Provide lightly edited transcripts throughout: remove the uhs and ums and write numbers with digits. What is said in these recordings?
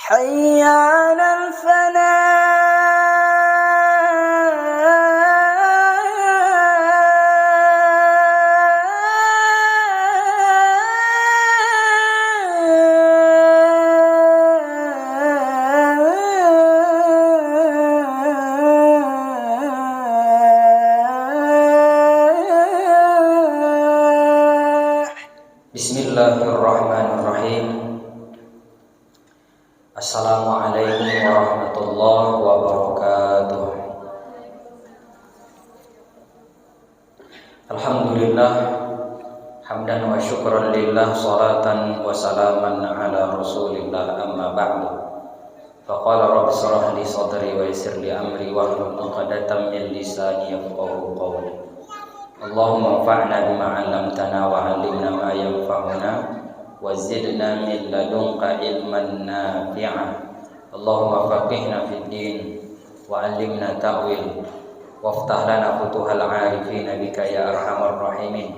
حي على Bismillahirrahmanirrahim. Assalamualaikum warahmatullahi wabarakatuh. Alhamdulillah, hamdan wa syukran lillah, salatan wa salaman ala rasulillah, amma ba'du. Faqala rabbi shrah li sadri wa yassir li amri wahlul 'uqdatam min lisani yafqahu qawli. Allahumma anfa'na bima 'allamtana wa 'allimna ma yanfa'una wa zidna min ladunka ilman nafi'a. Allahumma faqihna fid din wa 'allimna ta'wil waftah lana futuhal 'arifin bika ya arhamar rahimin.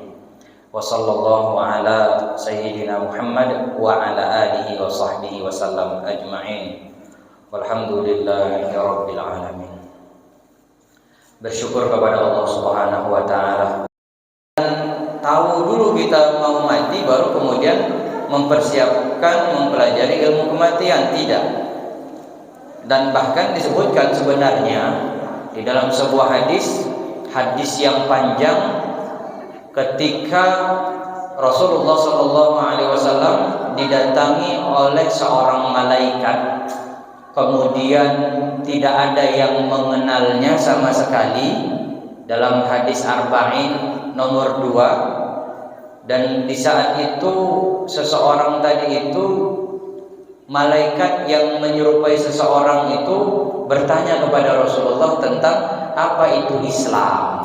Wa sallallahu ala sayyidina Muhammad wa ala alihi wa sahbihi wa sallam ajma'in. Walhamdulillahi rabbil alamin. Bersyukur kepada Allah Subhanahu wa taala. Tahu dulu kita mau mati baru kemudian mempersiapkan mempelajari ilmu kematian, tidak. Dan bahkan disebutkan sebenarnya di dalam sebuah hadis yang panjang, ketika Rasulullah SAW didatangi oleh seorang malaikat, kemudian tidak ada yang mengenalnya sama sekali, dalam hadis Arba'in nomor 2. Dan di saat itu seseorang tadi itu, malaikat yang menyerupai seseorang itu bertanya kepada Rasulullah tentang apa itu Islam.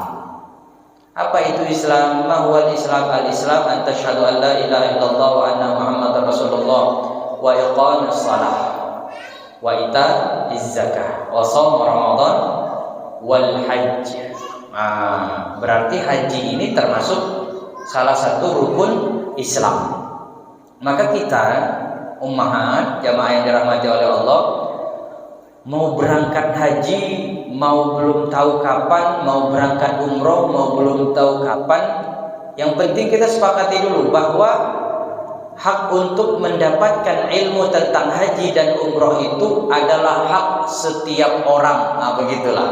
Apa itu Islam? Ma huwal Islam? Al-Islam an tasyhadu an la ilaha illallah wa anna Muhammadar Rasulullah wa iqamis shalah wa ita'iz zakah wa shaum Ramadan wal hajj. Berarti haji ini termasuk salah satu rukun Islam. Maka kita ummahat jamaah yang dirahmati oleh Allah, mau berangkat haji, mau belum tahu kapan, mau berangkat umroh, mau belum tahu kapan, yang penting kita sepakati dulu bahwa hak untuk mendapatkan ilmu tentang haji dan umroh itu adalah hak setiap orang. Begitulah,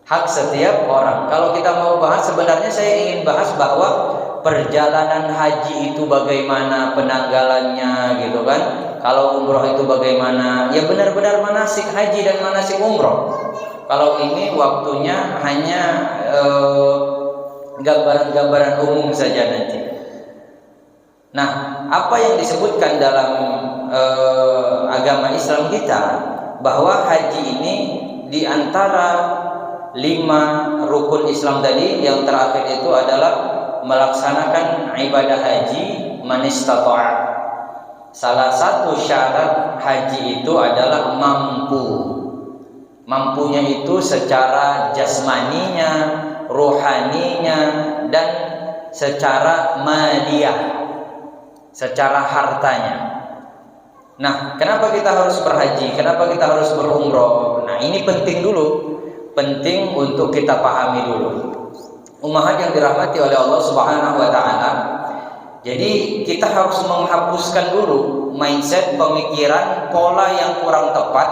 hak setiap orang. Kalau kita mau bahas, sebenarnya saya ingin bahas bahwa perjalanan haji itu bagaimana penanggalannya, gitu kan. Kalau umroh itu bagaimana, ya benar-benar manasik haji dan manasik umroh. Kalau ini waktunya hanya gambaran-gambaran umum saja nanti. Nah, apa yang disebutkan dalam agama Islam kita, bahwa haji ini di antara 5 rukun Islam tadi, yang terakhir itu adalah melaksanakan ibadah haji man istata'a. Salah satu syarat haji itu adalah mampu. Mampunya itu secara jasmaninya, rohaninya, dan secara maliyah, secara hartanya. Nah, kenapa kita harus berhaji? Kenapa kita harus berumroh? Nah, ini penting dulu. Penting untuk kita pahami dulu. Ummahat yang dirahmati oleh Allah Subhanahu wa taala. Jadi kita harus menghapuskan dulu mindset, pemikiran, pola yang kurang tepat.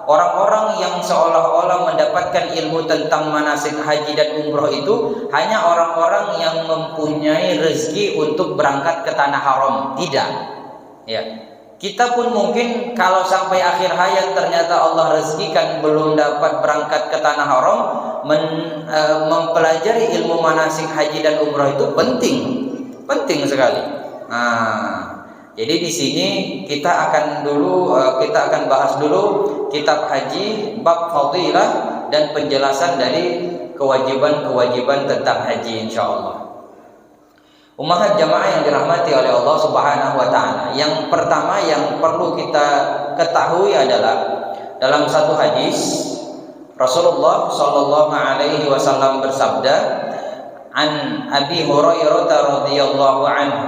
Orang-orang yang seolah-olah mendapatkan ilmu tentang manasik haji dan umroh itu hanya orang-orang yang mempunyai rezeki untuk berangkat ke tanah haram. Tidak. Ya. Kita pun mungkin kalau sampai akhir hayat ternyata Allah rezekikan belum dapat berangkat ke tanah haram, mempelajari ilmu manasik haji dan umroh itu penting sekali. Jadi di sini kita akan bahas dulu kitab haji, bab fadilah dan penjelasan dari kewajiban-kewajiban tentang haji, insyaallah. Ummahat jamaah yang dirahmati oleh Allah Subhanahu wa taala. Yang pertama yang perlu kita ketahui adalah dalam satu hadis Rasulullah sallallahu alaihi wasallam bersabda, an Abi Hurairah radhiyallahu anhu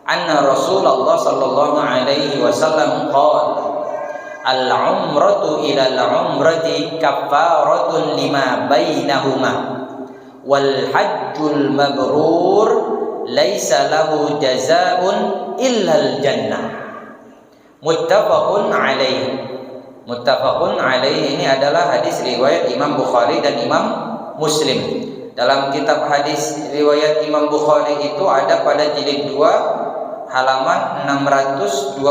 anna Rasulullah sallallahu alaihi wasallam qala al-umratu ilal umrati kaffaratun lima bainahuma wal hajjul mabrur laisa lahu jazaa'un illal jannah. Muttafaqun alaih. Muttafaqun alaih ini adalah hadis riwayat Imam Bukhari dan Imam Muslim. Dalam kitab hadis riwayat Imam Bukhari itu ada pada jilid 2 halaman 629,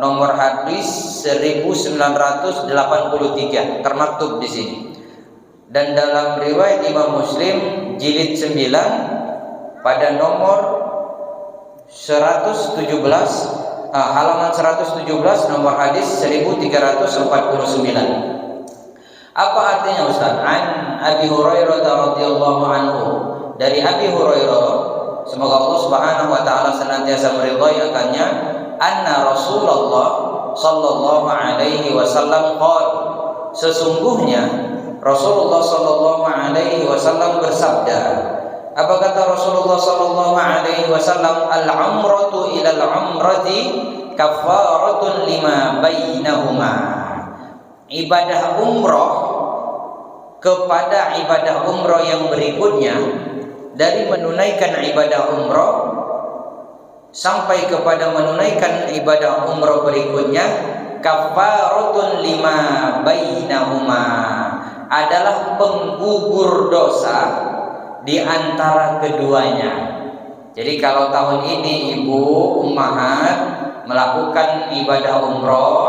nomor hadis 1983 termaktub di sini. Dan dalam riwayat Imam Muslim jilid 9 pada nomor 117 halaman 117 nomor hadis 1349. Apa artinya Ustaz? An Abi Hurairah radhiyallahu anhu, dari Abi Hurairah, semoga Allah Subhanahu wa taala senantiasa meridhai akannya, anna Rasulullah sallallahu alaihi wasallam qala, sesungguhnya Rasulullah sallallahu alaihi wasallam bersabda. Apa kata Rasulullah sallallahu alaihi wasallam? Al-umratu ilal umrati kaffaratun lima bainahuma. Ibadah umroh kepada ibadah umroh yang berikutnya, dari menunaikan ibadah umroh sampai kepada menunaikan ibadah umroh berikutnya, kaffaratun lima bainahuma, adalah penggugur dosa di antara keduanya. Jadi kalau tahun ini ibu ummahat melakukan ibadah umroh,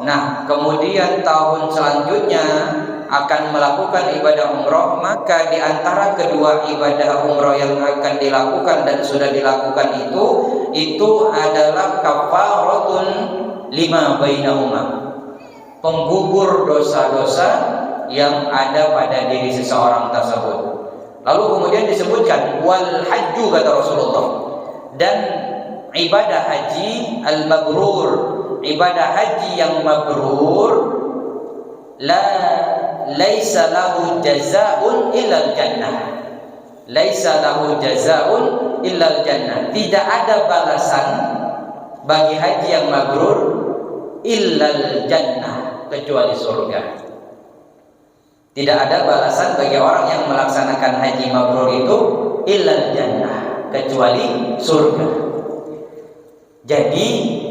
nah kemudian tahun selanjutnya akan melakukan ibadah umroh, maka di antara kedua ibadah umroh yang akan dilakukan dan sudah dilakukan itu adalah kafaratun lima bainahuma, penggugur dosa-dosa yang ada pada diri seseorang tersebut. Lalu kemudian disebutkan wal hajju, kata Rasulullah, dan ibadah haji al-mabrur, ibadah haji yang mabrur, laisa lahu jazaa'un illal jannah. Laisa lahu jazaa'un illal jannah. Tidak ada balasan bagi haji yang mabrur illal jannah, kecuali surga. Tidak ada balasan bagi orang yang melaksanakan haji mabrur itu illal jannah, kecuali surga. Jadi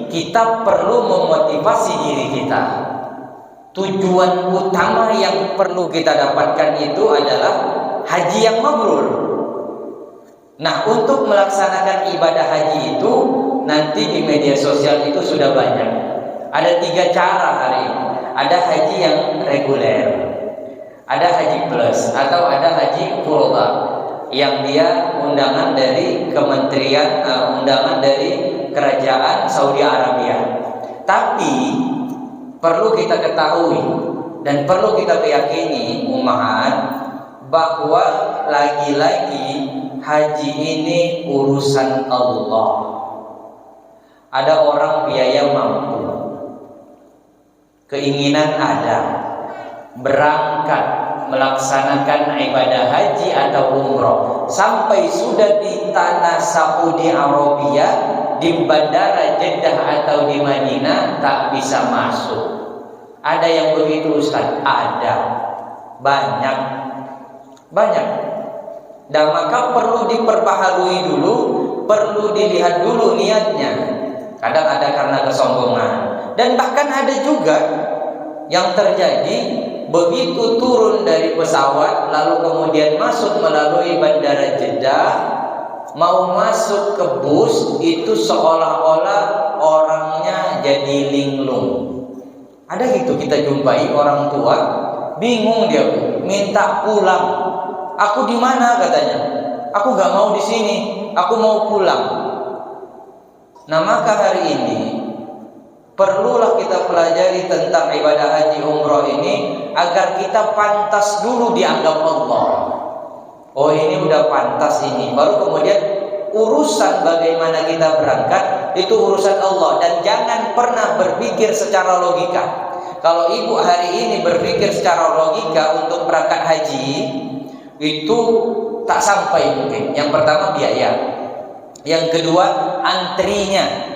kita perlu memotivasi diri kita. Tujuan utama yang perlu kita dapatkan itu adalah haji yang mabrur. Nah, untuk melaksanakan ibadah haji itu nanti di media sosial itu sudah banyak. Ada 3 cara hari ini. Ada haji yang reguler, ada haji plus, atau ada haji furudha, yang dia undangan dari kementerian, undangan dari kerajaan Saudi Arabia. Tapi perlu kita ketahui dan perlu kita yakini ummahat, bahwa lagi-lagi haji ini urusan Allah. Ada orang biaya mampu, keinginan ada, berangkat melaksanakan ibadah haji atau umroh, sampai sudah di tanah Saudi Arabia, di bandara Jeddah atau di Madinah, tak bisa masuk. Ada yang begitu Ustaz? Ada, banyak. Dan maka perlu diperbaharui dulu, perlu dilihat dulu niatnya. Kadang ada karena kesombongan, dan bahkan ada juga yang terjadi begitu turun dari pesawat lalu kemudian masuk melalui bandara Jeddah, mau masuk ke bus itu seolah-olah orangnya jadi linglung. Ada gitu kita jumpai orang tua, bingung dia, minta pulang. Aku di mana katanya? Aku gak mau di sini, aku mau pulang. Nah, maka hari ini perlulah kita pelajari tentang ibadah haji umroh ini agar kita pantas dulu dianggap Allah. Oh, ini udah pantas ini. Baru kemudian urusan bagaimana kita berangkat itu urusan Allah, dan jangan pernah berpikir secara logika. Kalau ibu hari ini berpikir secara logika untuk berangkat haji, itu tak sampai mungkin. Yang pertama biaya, yang kedua antrinya.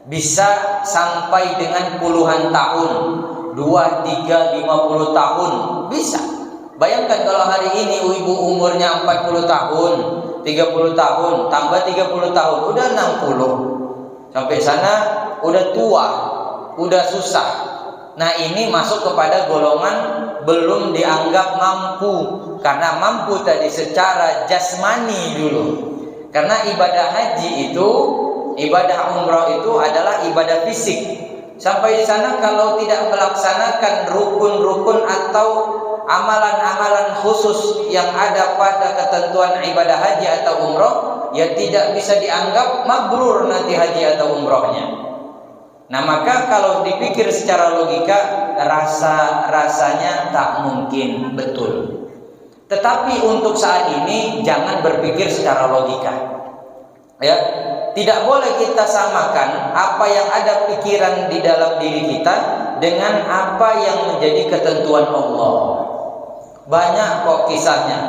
bisa sampai dengan puluhan tahun, 2, 3, 50 tahun bisa. Bayangkan kalau hari ini ibu umurnya 40 tahun, 30 tahun, tambah 30 tahun, udah 60. Sampai sana udah tua, udah susah. Nah, ini masuk kepada golongan belum dianggap mampu. Karena mampu tadi secara jasmani dulu. Karena ibadah haji itu, ibadah umrah itu adalah ibadah fisik. Sampai di sana kalau tidak melaksanakan rukun-rukun atau amalan-amalan khusus yang ada pada ketentuan ibadah haji atau umrah, ya tidak bisa dianggap mabrur nanti haji atau umrahnya. Nah, maka kalau dipikir secara logika, rasanya tak mungkin betul. Tetapi untuk saat ini jangan berpikir secara logika. Ya, tidak boleh kita samakan apa yang ada pikiran di dalam diri kita dengan apa yang menjadi ketentuan Allah. Banyak kok kisahnya,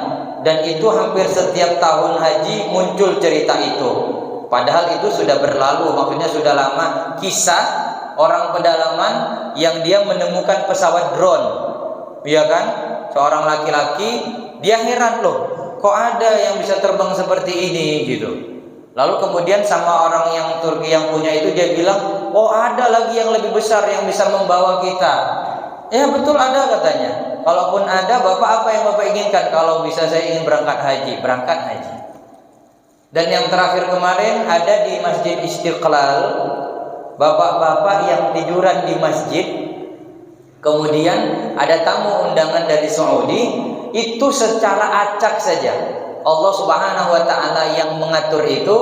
dan itu hampir setiap tahun haji muncul cerita itu. Padahal itu sudah berlalu, maksudnya sudah lama. Kisah orang pedalaman yang dia menemukan pesawat drone, ya kan? Seorang laki-laki, dia heran loh, kok ada yang bisa terbang seperti ini gitu. Lalu kemudian sama orang yang Turki yang punya itu, dia bilang, oh ada lagi yang lebih besar yang bisa membawa kita. Ya betul ada katanya. Kalaupun ada, Bapak apa yang Bapak inginkan? Kalau bisa saya ingin berangkat haji, berangkat haji. Dan yang terakhir kemarin ada di Masjid Istiqlal, bapak-bapak yang tiduran di masjid. Kemudian ada tamu undangan dari Saudi, itu secara acak saja Allah Subhanahu wa taala yang mengatur itu.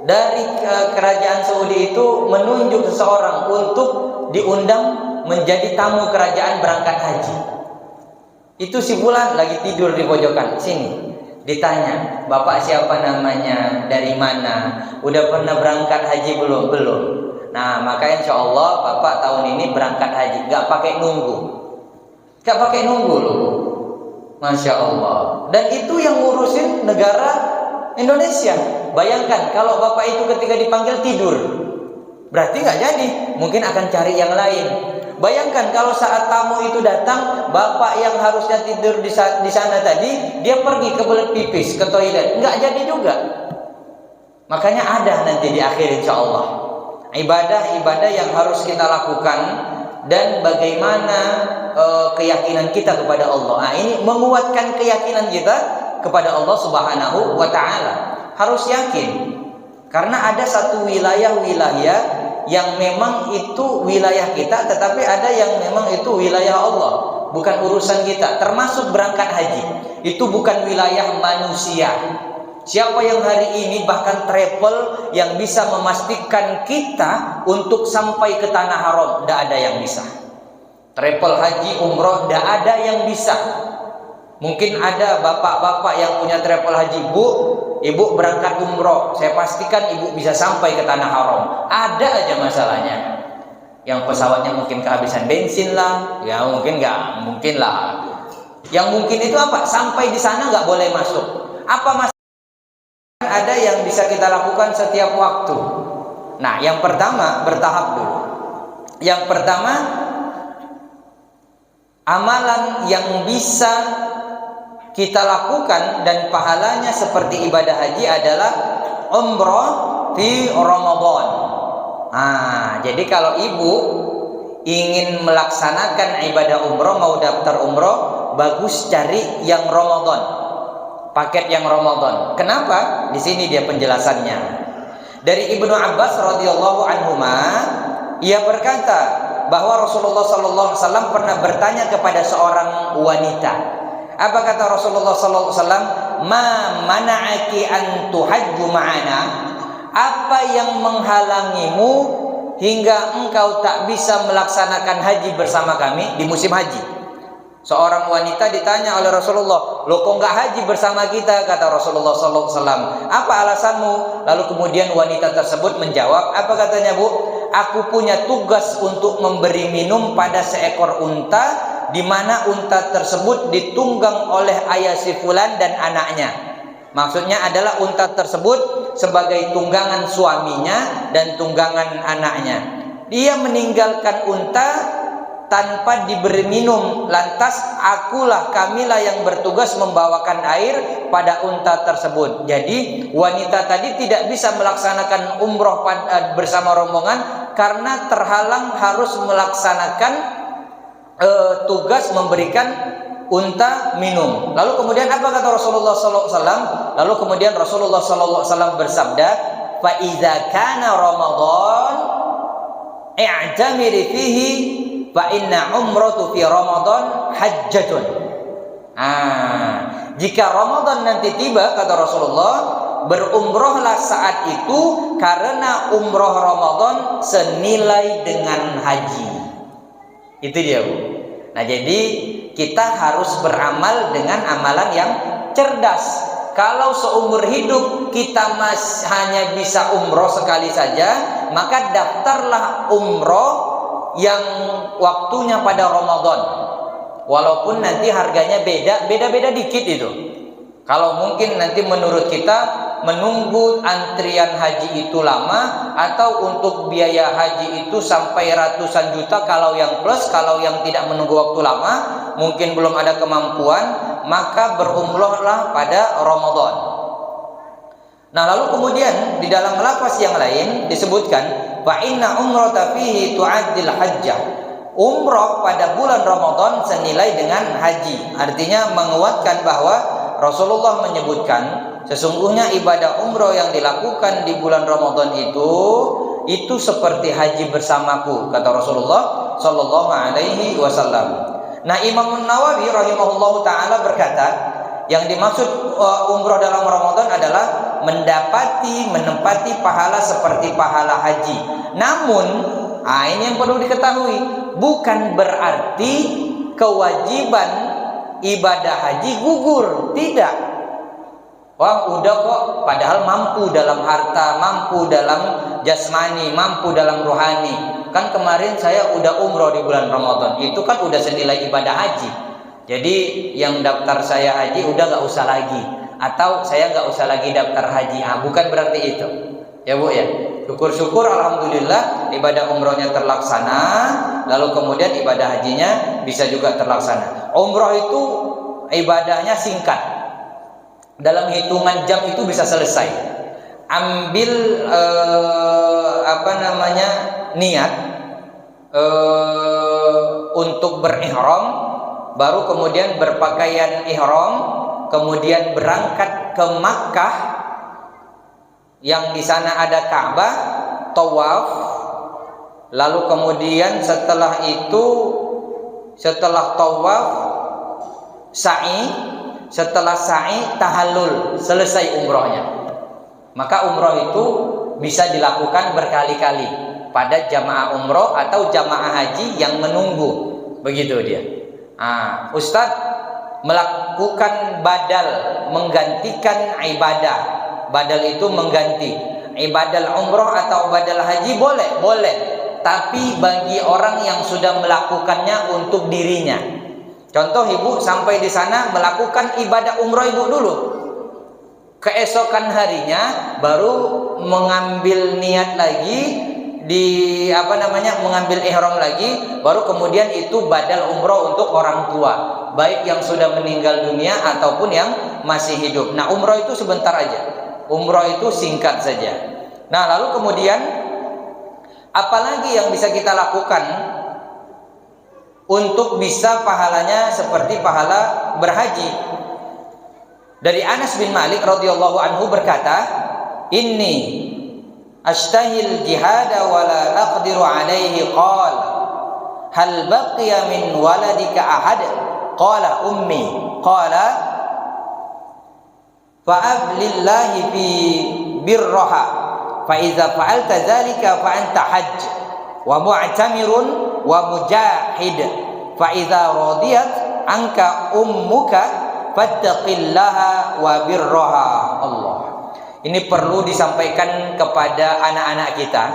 Dari kerajaan Saudi itu menunjuk seseorang untuk diundang menjadi tamu kerajaan berangkat haji. Itu si fulan lagi tidur di pojokan sini. Ditanya, Bapak siapa namanya, dari mana, udah pernah berangkat haji belum? Belum. Nah, maka insya Allah Bapak tahun ini berangkat haji, gak pakai nunggu. Gak pakai nunggu loh. Masya Allah. Dan itu yang ngurusin negara Indonesia. Bayangkan kalau Bapak itu ketika dipanggil tidur, berarti gak jadi, mungkin akan cari yang lain. Bayangkan kalau saat tamu itu datang, bapak yang harusnya tidur di sana tadi, dia pergi ke belet pipis, ke toilet, nggak jadi juga. Makanya ada nanti di akhir insya Allah ibadah-ibadah yang harus kita lakukan, dan bagaimana keyakinan kita kepada Allah. Nah, ini menguatkan keyakinan kita kepada Allah Subhanahu wa taala. Harus yakin. Karena ada satu wilayah-wilayah yang memang itu wilayah kita, tetapi ada yang memang itu wilayah Allah, bukan urusan kita. Termasuk berangkat haji, itu bukan wilayah manusia. Siapa yang hari ini bahkan travel yang bisa memastikan kita untuk sampai ke tanah haram? Tidak ada yang bisa. Travel haji umroh tidak ada yang bisa. Mungkin ada bapak-bapak yang punya travel haji, Bu, ibu berangkat umroh, saya pastikan ibu bisa sampai ke tanah haram. Ada aja masalahnya. Yang pesawatnya mungkin kehabisan bensin lah, ya mungkin nggak mungkin lah. Yang mungkin itu apa? Sampai di sana nggak boleh masuk. Apa masalah? Ada yang bisa kita lakukan setiap waktu. Nah, yang pertama bertahap dulu. Yang pertama, amalan yang bisa kita lakukan dan pahalanya seperti ibadah haji adalah umrah di Ramadan. Nah, jadi kalau ibu ingin melaksanakan ibadah umrah, mau daftar umrah, bagus cari yang Ramadan, paket yang Ramadan. Kenapa? Di sini dia penjelasannya. Dari Ibnu Abbas radhiyallahu anhuma, ia berkata bahwa Rasulullah sallallahu alaihi wasallam pernah bertanya kepada seorang wanita. Apa kata Rasulullah sallallahu alaihi wasallam? Ma mana'aki an tuhajju ma'ana? Apa yang menghalangimu hingga engkau tak bisa melaksanakan haji bersama kami di musim haji? Seorang wanita ditanya oleh Rasulullah, "Loh kok enggak haji bersama kita?" Kata Rasulullah sallallahu alaihi wasallam. "Apa alasanmu?" Lalu kemudian wanita tersebut menjawab, apa katanya, Bu? "Aku punya tugas untuk memberi minum pada seekor unta, di mana unta tersebut ditunggang oleh ayah si fulan dan anaknya." Maksudnya adalah unta tersebut sebagai tunggangan suaminya dan tunggangan anaknya. Dia meninggalkan unta tanpa diberi minum, lantas kamilah yang bertugas membawakan air pada unta tersebut. Jadi wanita tadi tidak bisa melaksanakan umroh bersama rombongan karena terhalang harus melaksanakan tugas memberikan unta minum. Lalu kemudian apa kata Rasulullah SAW? Lalu kemudian Rasulullah SAW bersabda, fa iza kana Ramadan i'tamiri fihi fa inna umratu fi Ramadan hajjatun. Jika Ramadan nanti tiba, kata Rasulullah, berumrohlah saat itu karena umroh Ramadan senilai dengan haji. Itu dia, Bu. Nah, jadi kita harus beramal dengan amalan yang cerdas. Kalau seumur hidup kita hanya bisa umroh sekali saja, maka daftarlah umroh yang waktunya pada Ramadan. Walaupun nanti harganya beda dikit itu. Kalau mungkin nanti menurut kita menunggu antrian haji itu lama, atau untuk biaya haji itu sampai ratusan juta kalau yang plus, kalau yang tidak menunggu waktu lama, mungkin belum ada kemampuan, maka berumrohlah pada Ramadan. Nah, lalu kemudian di dalam lafaz yang lain disebutkan fa inna umrata fihi tu'addil hajjah. Umroh pada bulan Ramadan senilai dengan haji. Artinya menguatkan bahwa Rasulullah menyebutkan sesungguhnya ibadah umroh yang dilakukan di bulan Ramadan itu seperti haji bersamaku, kata Rasulullah Shallallahu Alaihi Wasallam. Nah, Imam Nawawi rahimahullahu taala berkata, yang dimaksud umroh dalam Ramadan adalah menempati pahala seperti pahala haji. Namun, ini yang perlu diketahui, bukan berarti kewajiban ibadah haji gugur, tidak. Wah, udah kok, padahal mampu dalam harta, mampu dalam jasmani, mampu dalam rohani. Kan kemarin saya udah umroh di bulan Ramadan, itu kan udah senilai ibadah haji. Jadi yang daftar saya haji udah gak usah lagi, atau saya gak usah lagi daftar haji. Bukan berarti itu, ya Bu ya. Syukur-syukur alhamdulillah ibadah umrohnya terlaksana, lalu kemudian ibadah hajinya bisa juga terlaksana. Umroh itu ibadahnya singkat, dalam hitungan jam itu bisa selesai. Ambil niat untuk berihram, baru kemudian berpakaian ihram, kemudian berangkat ke Makkah yang di sana ada Ka'bah, tawaf, lalu kemudian setelah tawaf sa'i, setelah sa'i tahallul, selesai umrohnya. Maka umroh itu bisa dilakukan berkali-kali pada jamaah umroh atau jamaah haji yang menunggu, begitu dia. Ustadz melakukan badal, menggantikan ibadah. Badal itu mengganti ibadah umroh atau badal haji, boleh, tapi bagi orang yang sudah melakukannya untuk dirinya. Contoh, ibu sampai di sana melakukan ibadah umroh ibu dulu, keesokan harinya baru mengambil niat lagi, mengambil ihram lagi, baru kemudian itu badal umroh untuk orang tua, baik yang sudah meninggal dunia ataupun yang masih hidup. Nah, umroh itu sebentar aja, umroh itu singkat saja. Nah, lalu kemudian apalagi yang bisa kita lakukan untuk bisa pahalanya seperti pahala berhaji? Dari Anas bin Malik radhiyallahu anhu berkata, inni ashtahil jihada wa la aqdiru alaihi, qala hal baqiya min waladika ahad, qala ummi, qala fa'ablillahi fi birraha fa iza fa'alta dzalika fa anta hajj wa mu'tamirun wa mujahid fa iza radiyat anka ummuka fattaqillaha wa birraha. Allah. Ini perlu disampaikan kepada anak-anak kita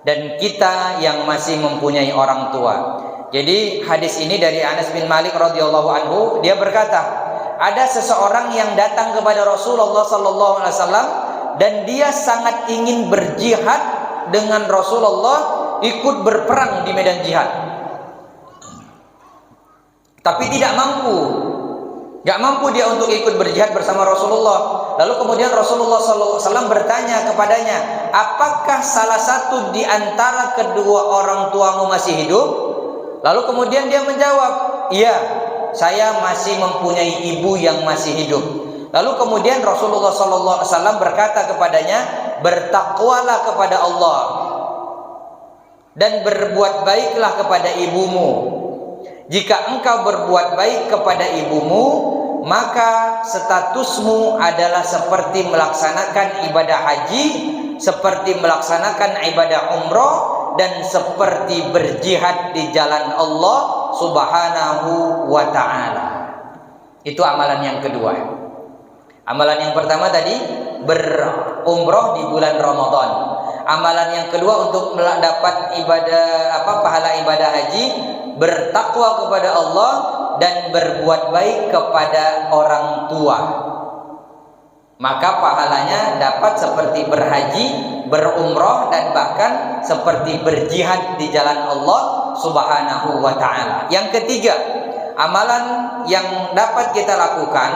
dan kita yang masih mempunyai orang tua. Jadi hadis ini dari Anas bin Malik radhiyallahu anhu, dia berkata, ada seseorang yang datang kepada Rasulullah sallallahu alaihi wasallam dan dia sangat ingin berjihad dengan Rasulullah, ikut berperang di medan jihad, tapi tidak mampu. Gak mampu dia untuk ikut berjihad bersama Rasulullah. Lalu kemudian Rasulullah SAW bertanya kepadanya, apakah salah satu di antara kedua orang tuamu masih hidup? Lalu kemudian dia menjawab, iya, saya masih mempunyai ibu yang masih hidup. Lalu kemudian Rasulullah SAW berkata kepadanya, bertakwalah kepada Allah dan berbuat baiklah kepada ibumu. Jika engkau berbuat baik kepada ibumu, maka statusmu adalah seperti melaksanakan ibadah haji, seperti melaksanakan ibadah umroh, dan seperti berjihad di jalan Allah Subhanahu wa ta'ala. Itu amalan yang kedua. Amalan yang pertama tadi berumroh di bulan Ramadan. Amalan yang kedua untuk mendapat pahala ibadah haji, bertakwa kepada Allah dan berbuat baik kepada orang tua. Maka pahalanya dapat seperti berhaji, berumroh, dan bahkan seperti berjihad di jalan Allah Subhanahu wa ta'ala. Yang ketiga, amalan yang dapat kita lakukan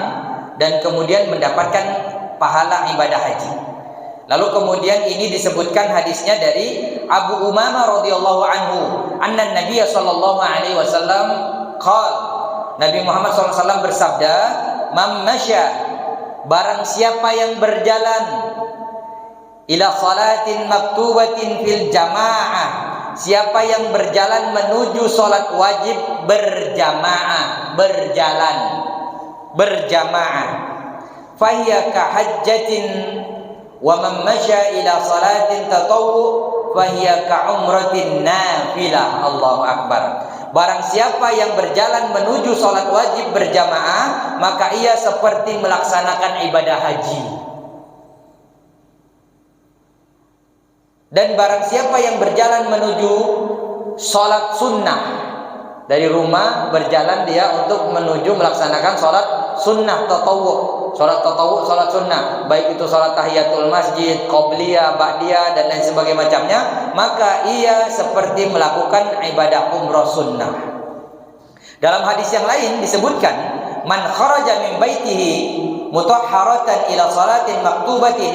dan kemudian mendapatkan pahala ibadah haji. Lalu kemudian ini disebutkan hadisnya dari Abu Umamah radhiyallahu anhu, anna Nabiy sallallahu alaihi wasallam qala, Nabi Muhammad SAW bersabda, man masya, barang siapa yang berjalan ila salatin maktubatin fil jamaah, siapa yang berjalan menuju salat wajib berjamaah, berjamaah, fahiya ka hajjatin, wa man masya ila salatin tatawwu fahiya ka umratin nafilah. Allahu akbar. Barang siapa yang berjalan menuju salat wajib berjamaah, maka ia seperti melaksanakan ibadah haji. Dan barang siapa yang berjalan menuju salat sunnah, dari rumah berjalan dia untuk menuju melaksanakan salat sunnah tatawwu. Salat tatawwu, salat sunnah, baik itu salat tahiyatul masjid, qobliyah, ba'diyah, dan lain sebagainya macamnya, maka ia seperti melakukan ibadah umrah sunnah. Dalam hadis yang lain disebutkan, man kharaja min baitihi mutahharatan ila salatin maktubatin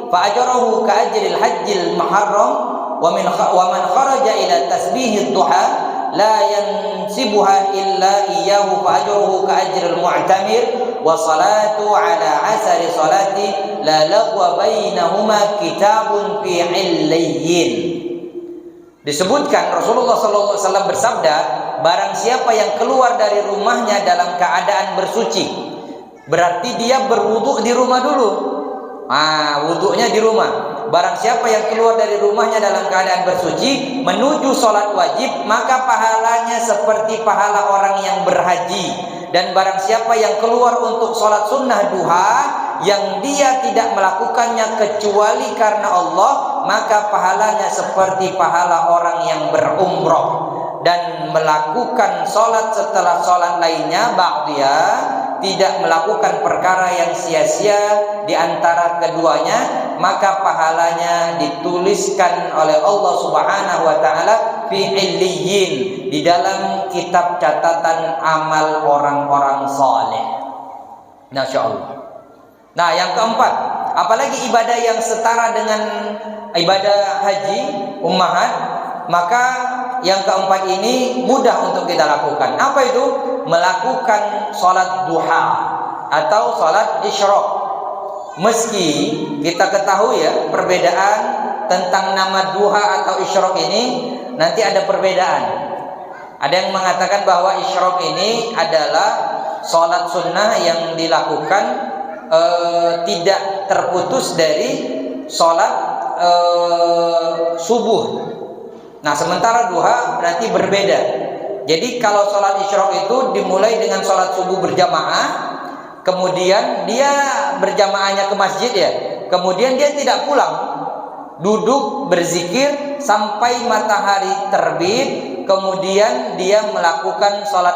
fa ajruhu ka ajril hajjil muharram, wa man kharaja ila tasbihid duha la yansibuha illa iyyahu fa ajruhu ka ajril mu'tamir, wa salatu ala asari salati la lagwa bainahuma kitabun fi illiyin. Disebutkan Rasulullah SAW bersabda, barang siapa yang keluar dari rumahnya dalam keadaan bersuci, berarti dia berwudu di rumah dulu. Wudunya di rumah. Barang siapa yang keluar dari rumahnya dalam keadaan bersuci menuju sholat wajib, maka pahalanya seperti pahala orang yang berhaji. Dan barang siapa yang keluar untuk sholat sunnah duha, yang dia tidak melakukannya kecuali karena Allah, maka pahalanya seperti pahala orang yang berumroh. Dan melakukan sholat setelah sholat lainnya, ba'diyah, tidak melakukan perkara yang sia-sia di antara keduanya, maka pahalanya dituliskan oleh Allah Subhanahu wa ta'ala fi illiyin, di dalam kitab catatan amal orang-orang saleh. Masya Allah. Nah, yang keempat, apalagi ibadah yang setara dengan ibadah haji ummahat, maka yang keempat ini mudah untuk kita lakukan. Apa itu? Melakukan sholat duha atau sholat isyraq. Meski kita ketahui ya, perbedaan tentang nama duha atau isyraq ini nanti ada perbedaan. Ada yang mengatakan bahwa isyraq ini adalah sholat sunnah yang dilakukan tidak terputus dari sholat subuh. Nah, sementara duha berarti berbeda. Jadi kalau sholat isyraq itu dimulai dengan sholat subuh berjamaah, kemudian dia berjamaahnya ke masjid ya, kemudian dia tidak pulang, duduk berzikir sampai matahari terbit, kemudian dia melakukan sholat